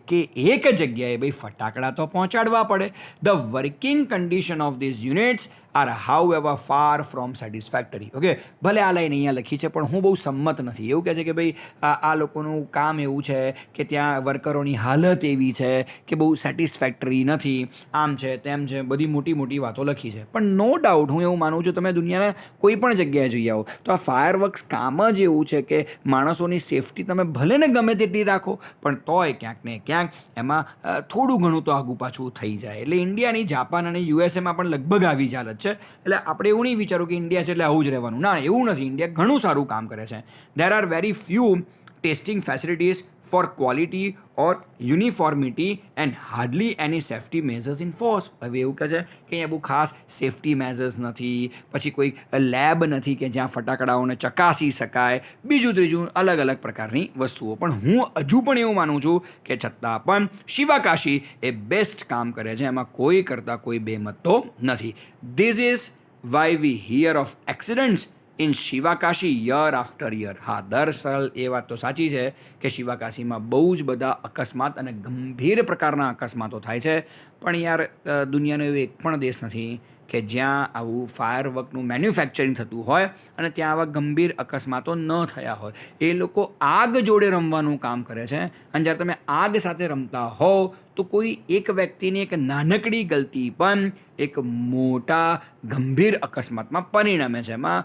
એક જગ્યાએ ભાઈ ફટાકડા તો પહોંચાડવા પડે. The working condition of these units are however far from satisfactory. Okay, ભલે આ લાઈન અહીંયા લખી છે પણ હું બહુ સંમત નથી. એવું કહે છે કે ભાઈ આ લોકોનું કામ એવું છે કે ત્યાં વર્કરોની હાલત એવી છે કે બહુ સેટિસ્ફેક્ટરી નથી, આમ છે તેમ છે, બધી મોટી વાતો લખી છે. પણ નો ડાઉટ હું એવું માનું છું, તમે દુનિયાના કોઈ પણ જગ્યાએ જઈ આવો તો આ ફાયરવર્ક્સ કામ જ એવું છે કે માણસોની સેફટી તમે ભલે ને ગમે તેટલી રાખો પણ તોય ક્યાંક ને ક્યાંક એમાં થોડું ઘણું તો આગું પાછું થઈ જાય. એટલે ઇન્ડિયાની જાપાન અને યુએસએમાં પણ લગભગ આવી જ હાલત છે. એટલે આપણે એવું નહીં વિચારું કે ઇન્ડિયા છે એટલે આવું જ રહેવાનું. ના, એવું નથી. ઇન્ડિયા ઘણું સારું કામ કરે છે. There are very few testing facilities for quality or uniformity and hardly any safety measures in force. હવે એવું કહે છે કે અહીંયા બહુ ખાસ સેફટી મેઝર્સ નથી, પછી કોઈ લેબ નથી કે જ્યાં ફટાકડાઓને ચકાસી શકાય, બીજું ત્રીજું અલગ પ્રકારની વસ્તુઓ. પણ હું હજુ પણ એવું માનું છું કે છતાં પણ શિવાકાશી એ બેસ્ટ કામ કરે છે, એમાં કોઈ કરતાં કોઈ બેમત તો નથી. This is why we here of accidents in Sivakasi year after year. હા, દરઅસલ એ વાત તો સાચી છે કે શિવાકાશીમાં બહુ જ બધા અકસ્માત અને ગંભીર પ્રકારના અકસ્માતો થાય છે. પણ યાર દુનિયાનો એવો એક પણ દેશ નથી કે જ્યાં આવું ફાયરવર્કનું મેન્યુફેક્ચરિંગ થતું હોય અને ત્યાં આવા ગંભીર અકસ્માતો ન થયા હોય. એ લોકો આગ જોડે રમવાનું કામ કરે છે અને જ્યારે તમે આગ સાથે રમતા હોવ તો કોઈ એક વ્યક્તિની એક નાનકડી ગલતી પણ એક મોટા ગંભીર અકસ્માતમાં પરિણમે છે. એમાં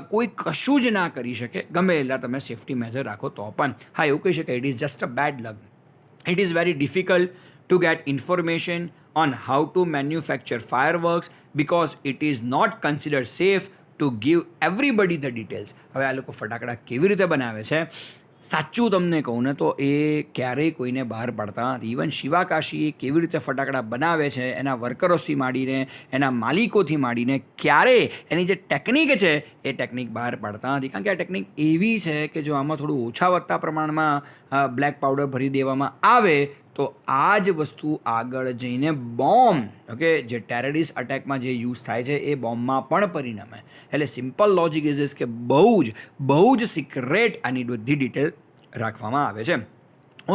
કોઈ કશું જ ના કરી શકે, ગમે એટલા તમે સેફટી મેઝર રાખો તો પણ. હા, એવું કહી શકાય, it is just a bed luck. It is very difficult to get information on how to manufacture fireworks because it is not considered safe to give everybody the details. હવે આ લોકો ફટાકડા કેવી રીતે બનાવે છે સાચું તમને કહું ને તો એ ક્યારેય કોઈને બહાર પાડતા નથી. ઇવન શિવાકાશી કેવી રીતે ફટાકડા બનાવે છે એના વર્કરોથી માંડીને એના માલિકોથી માંડીને ક્યારેય એની જે ટેકનિક છે એ ટેકનિક બહાર પાડતા નથી. કારણ કે આ ટેકનિક એવી છે કે જો આમાં થોડું ઓછા વધતા પ્રમાણમાં બ્લેક પાવડર ભરી દેવામાં આવે તો આ જ વસ્તુ આગળ જઈને બોમ્બ, ઓકે, જે ટેરરિસ્ટ અટેકમાં જે યુઝ થાય છે એ બોમ્બમાં પણ પરિણમે. એટલે સિમ્પલ લોજિક ઇઝ કે બહુ જ સિક્રેટ આની બધી ડિટેલ રાખવામાં આવે છે.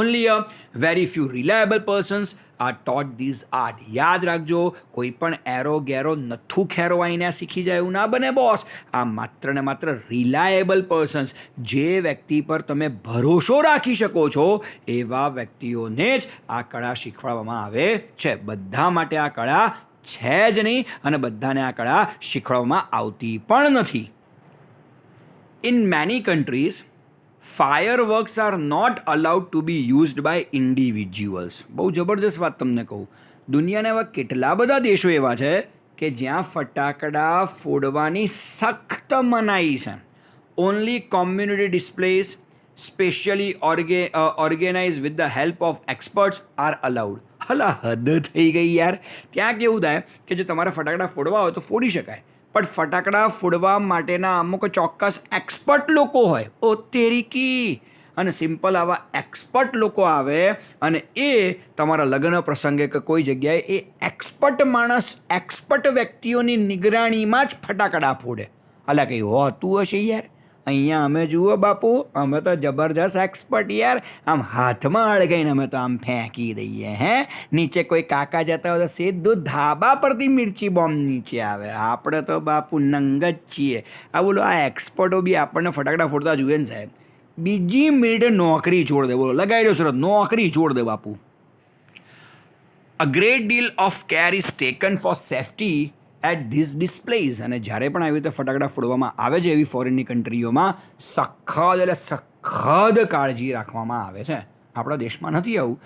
Only a very few reliable persons are taught these art. યાદ રાખજો, કોઈ પણ એરો ગેરો નથું ખેરો આવીને શીખી જાય એવું ના બને બોસ. આ માત્ર ને માત્ર રિલાયેબલ પર્સન્સ, જે વ્યક્તિ પર તમે ભરોસો રાખી શકો છો એવા વ્યક્તિઓને જ આ કળા શીખવાડવામાં આવે છે. બધા માટે આ કળા છે જ નહીં અને બધાને આ કળા શીખવાડવામાં આવતી પણ નથી. In many countries fireworks are not allowed to be used by individuals. બહુ જબરજસ્ત વાત તમને કહું, દુનિયાના એવા કેટલા બધા દેશો એવા છે કે જ્યાં ફટાકડા ફોડવાની સખ્ત મનાઈ છે. Only community displays specially organise with the help of experts are allowed. હલા હદ થઈ ગઈ યાર. ત્યાં કેવું થાય કે જો તમારે ફટાકડા ફોડવા હોય તો ફોડી શકાય, પણ ફટાકડા ફોડવા માટેના અમુક ચોક્કસ એક્સપર્ટ લોકો હોય. ઓ તેરીકી. અને સિમ્પલ આવા એક્સપર્ટ લોકો આવે અને એ તમારા લગ્ન પ્રસંગે કે કોઈ જગ્યાએ એ એક્સપર્ટ માણસ એક્સપર્ટ વ્યક્તિઓની નિગરાણીમાં જ ફટાકડા ફોડે. અલા કંઈ હોતું હશે યાર. અહીંયા અમે જુઓ બાપુ, અમે તો જબરજસ્ત એક્સપર્ટ યાર. આમ હાથમાં અળગાઈને અમે તો આમ ફેંકી દઈએ. નીચે કોઈ કાકા જતા હોય તો સીધું ધાબા પરથી મિર્ચી બોમ્બ નીચે આવે. આપણે તો બાપુ નંગ જ છીએ. આ બોલો, આ એક્સપર્ટો બી આપણને ફટાકડા ફોડતા જોઈએ ને સાહેબ, બીજી મિનિટે નોકરી છોડ દે. બોલો, લગાવી દો સુરત, નોકરી છોડ દે બાપુ. A great deal of care is taken for safety at this displays. અને જ્યારે પણ આવી રીતે ફટાકડા ફોડવામાં આવે છે એવી ફોરેનની કન્ટ્રીઓમાં સખત એટલે સખત કાળજી રાખવામાં આવે છે. આપણા દેશમાં નથી આવું.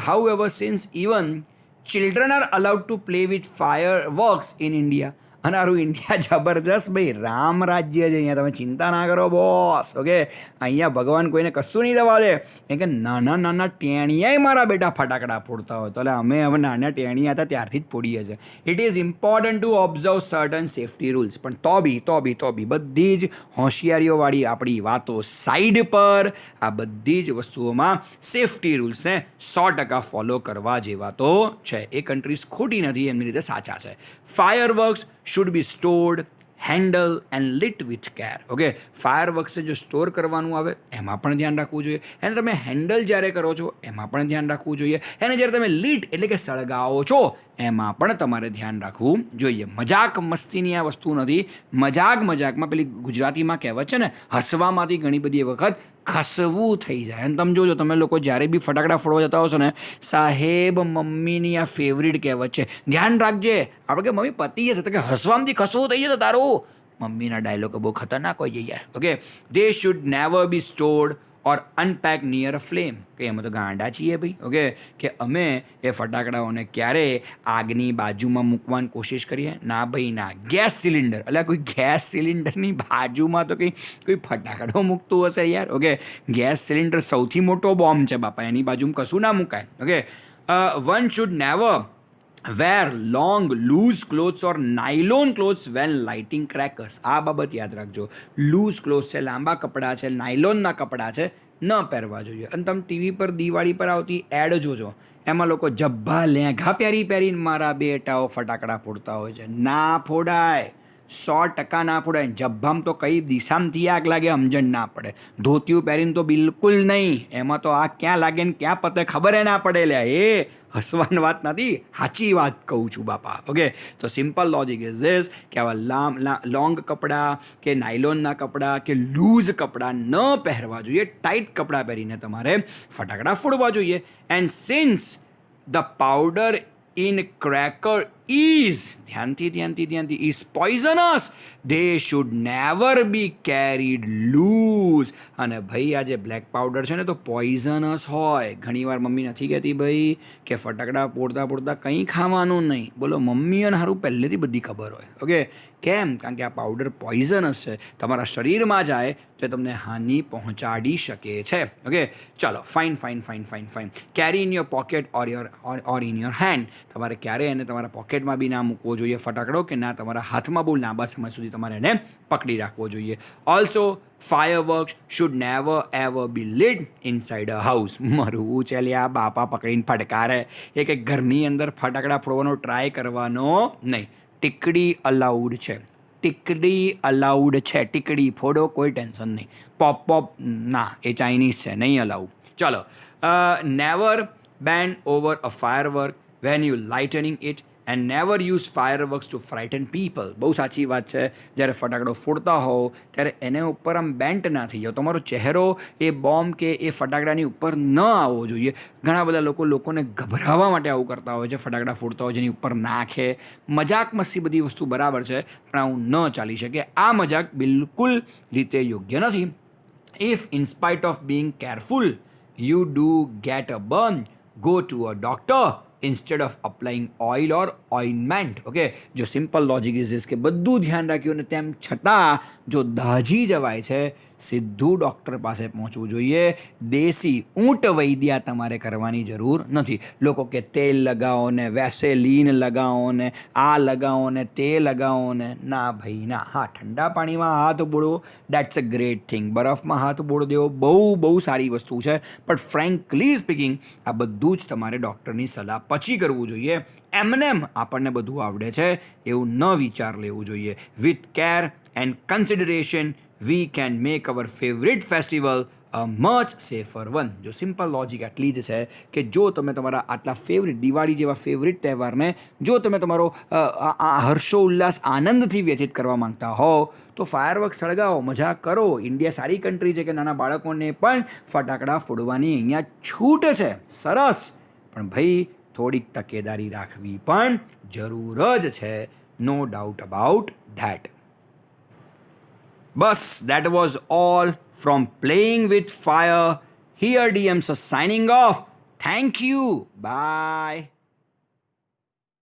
However since even children are allowed to play with fireworks in India. અને આરું ઇન્ડિયા જબરજસ્ત ભાઈ, રામ રાજ્ય છે અહીંયા, તમે ચિંતા ના કરો બોસ. ઓકે, અહીંયા ભગવાન કોઈને કશું નહીં દવા દે. કેમ કે નાના નાના ટેણિયાએ મારા બેટા ફટાકડા ફોડતા હોય, તો એટલે અમે હવે નાના ટેણિયા હતા ત્યારથી જ ફોડીએ છીએ. It is important to observe certain safety rules. પણ તો બી બધી જ હોશિયારીઓવાળી આપણી વાતો સાઈડ પર, આ બધી જ વસ્તુઓમાં સેફ્ટી રૂલ્સને 100% ફોલો કરવા જેવા તો છે. એ કન્ટ્રીઝ ખોટી નથી, એમની રીતે સાચા છે. Fireworks should be stored, handle and lit with care. Okay, fireworks જો સ્ટોર કરવાનું આવે એમાં પણ ધ્યાન રાખવું જોઈએ, અને તમે હેન્ડલ જ્યારે કરો છો એમાં પણ ધ્યાન રાખવું જોઈએ, અને જ્યારે તમે લીટ એટલે કે સળગાવો છો એમાં પણ તમારે ધ્યાન રાખવું જોઈએ. મજાક મસ્તીની આ વસ્તુ નથી. મજાકમાં પેલી ગુજરાતીમાં કહેવત છે ને, હસવામાંથી ઘણી બધી વખત ખસવું થઈ જાય. અને તમે જોજો, તમે લોકો જ્યારે બી ફટાકડા ફોડવા જતા હશો ને, સાહેબ મમ્મીની આ ફેવરિટ કહેવત છે, ધ્યાન રાખજે. આપણે કે મમ્મી પતી જશે, તો કે હસવામાંથી ખસવું થઈ જશે તારું. મમ્મીના ડાયલોગ બહુ ખતરનાક હોય છે યાર. Okay, they should never be stored or unpack near a flame. કે અમે તો ગાંડા છીએ ભાઈ. ઓકે, કે અમે એ ફટાકડાઓને ક્યારે આગની બાજુમાં મૂકવાની કોશિશ કરીએ? ના ભાઈ ના. ગેસ સિલિન્ડર, એટલે કોઈ ગેસ સિલિન્ડરની બાજુમાં તો કોઈ ફટાકડો મૂકતું હશે યાર. ઓકે, ગેસ સિલિન્ડર સૌથી મોટો બોમ્બ છે બાપા, એની બાજુમાં કશું ના મુકાય. Okay, one should never wear long loose clothes or nylon clothes when lighting crackers. આ બાબત યાદ રાખજો. લૂઝ ક્લોથ્સ છે, લાંબા કપડાં છે, નાયલોનના કપડાં છે, ન પહેરવા જોઈએ. અને તમે ટીવી પર દિવાળી પર આવતી એડ જોજો, એમાં લોકો જબ્બા લેંઘા પહેરીને મારા બેટાઓ ફટાકડા ફોડતા હોય છે. ના ફોડાય, 100% ના ફોડાય. જબ્બામાં તો કઈ દિશામાંથી આગ લાગે સમજણ ના પડે. ધોતિયું પહેરીને તો બિલકુલ નહીં. એમાં તો આગ ક્યાં લાગે ને ક્યાં પતે ખબર ના પડે. લે એ હસવાની વાત નથી, સાચી વાત કહું છું બાપા. ઓકે, તો સિમ્પલ લોજિક ઇઝ ધીસ કે આવા લોંગ કપડાં કે નાયલોનના કપડાં કે લૂઝ કપડાં ન પહેરવા જોઈએ. ટાઈટ કપડાં પહેરીને તમારે ફટાકડા ફોડવા જોઈએ. And since the powder in cracker is, ધ્યાનથી is poisonous, they should never be carried loose. અને ભાઈ આ જે બ્લેક પાવડર છે ને તો પોઈઝનસ હોય. ઘણીવાર મમ્મી નથી કહેતી ભાઈ કે ફટાકડા ફોડતા કંઈ ખાવાનું નહીં. બોલો, મમ્મીઓને સારું પહેલેથી બધી ખબર હોય. ઓકે, કેમ? કારણ કે આ પાવડર પોઈઝનસ છે, તમારા શરીરમાં જાય તો તમને હાનિ પહોંચાડી શકે છે. ઓકે, ચાલો, fine. Carry in your pocket or in your hand. તમારે ક્યારે એને તમારા પોકેટમાં બી ના મૂકવો જોઈએ ફટાકડો, કે ના તમારા હાથમાં બહુ લાંબા સમય સુધી તમારે એને પકડી રાખવો જોઈએ. Also fireworks should never ever be lit inside a house. મરવું છે લે, આ બાપા પકડીને ફટકારે. એ કે ઘરની અંદર ફટાકડા ફોડવાનો ટ્રાય કરવાનો નહીં. ટીકડી અલાઉડ છે. ટીકડી અલાઉડ છે, ટીકડી ફોડો કોઈ ટેન્શન નહીં, પોપ પોપ ના, એ ચાઇનીઝ છે, નહીં અલાઉ. ચલો, never bend over a firework when you lightning it and never use fireworks to frighten people. બહુ સાચી વાત છે. જ્યારે ફટાકડો ફોડતા હોવ ત્યારે એને ઉપર આમ બેન્ટ ના થઈ જાઓ. તમારો ચહેરો એ બોમ્બ કે એ ફટાકડાની ઉપર ન આવવો જોઈએ. ઘણા બધા લોકોને ગભરાવવા માટે આવું કરતા હોય છે, ફટાકડા ફોડતા હોય જેની ઉપર નાખે. મજાક મસ્તી બધી વસ્તુ બરાબર છે, પણ આવું ન ચાલી શકે. આ મજાક બિલકુલ રીતે યોગ્ય નથી. If in spite of being careful you do get a burn, go to a doctor instead of applying oil or ointment. Okay, જો સિમ્પલ લોજિક ઇઝ ધીસ કે બધું ધ્યાન રાખ્યું ને તેમ છતાં જો દાઝી જવાય છે, સીધું ડૉક્ટર પાસે પહોંચવું જોઈએ. દેશી ઊંટ વૈદ્યા તમારે કરવાની જરૂર નથી. લોકો કે તેલ લગાવો ને, વેસેલીન લગાવો ને, આ લગાવો ને, તે લગાવો ને, ના ભાઈ ના. હા, ઠંડા પાણીમાં હાથ બોળવો, દેટ્સ અ ગ્રેટ થિંગ. બરફમાં હાથ બોળ દેવો બહુ સારી વસ્તુ છે, પણ ફ્રેન્કલી સ્પીકિંગ આ બધું જ તમારે ડૉક્ટરની સલાહ પછી કરવું જોઈએ. એમનેમ આપણને બધું આવડે છે એવું ન વિચાર લેવું જોઈએ. With care and consideration we can make our favorite festival a much safer one. જો સિમ્પલ લોજિક આટલી જ છે કે જો તમે તમારા આટલા ફેવરિટ દિવાળી જેવા ફેવરિટ તહેવારને જો તમે તમારો હર્ષોલ્લાસ આનંદથી વ્યતીત કરવા માંગતા હો તો ફાયરવર્ક સળગાવો, મજા કરો. ઇન્ડિયા સારી કન્ટ્રી છે કે નાના બાળકોને પણ ફટાકડા ફોડવાની અહીંયા છૂટ છે. સરસ, પણ ભાઈ થોડીક તકેદારી રાખવી પણ જરૂર જ છે. No doubt about that. Bus, that was all from Playing with Fire. Here DMs are signing off. Thank you. Bye.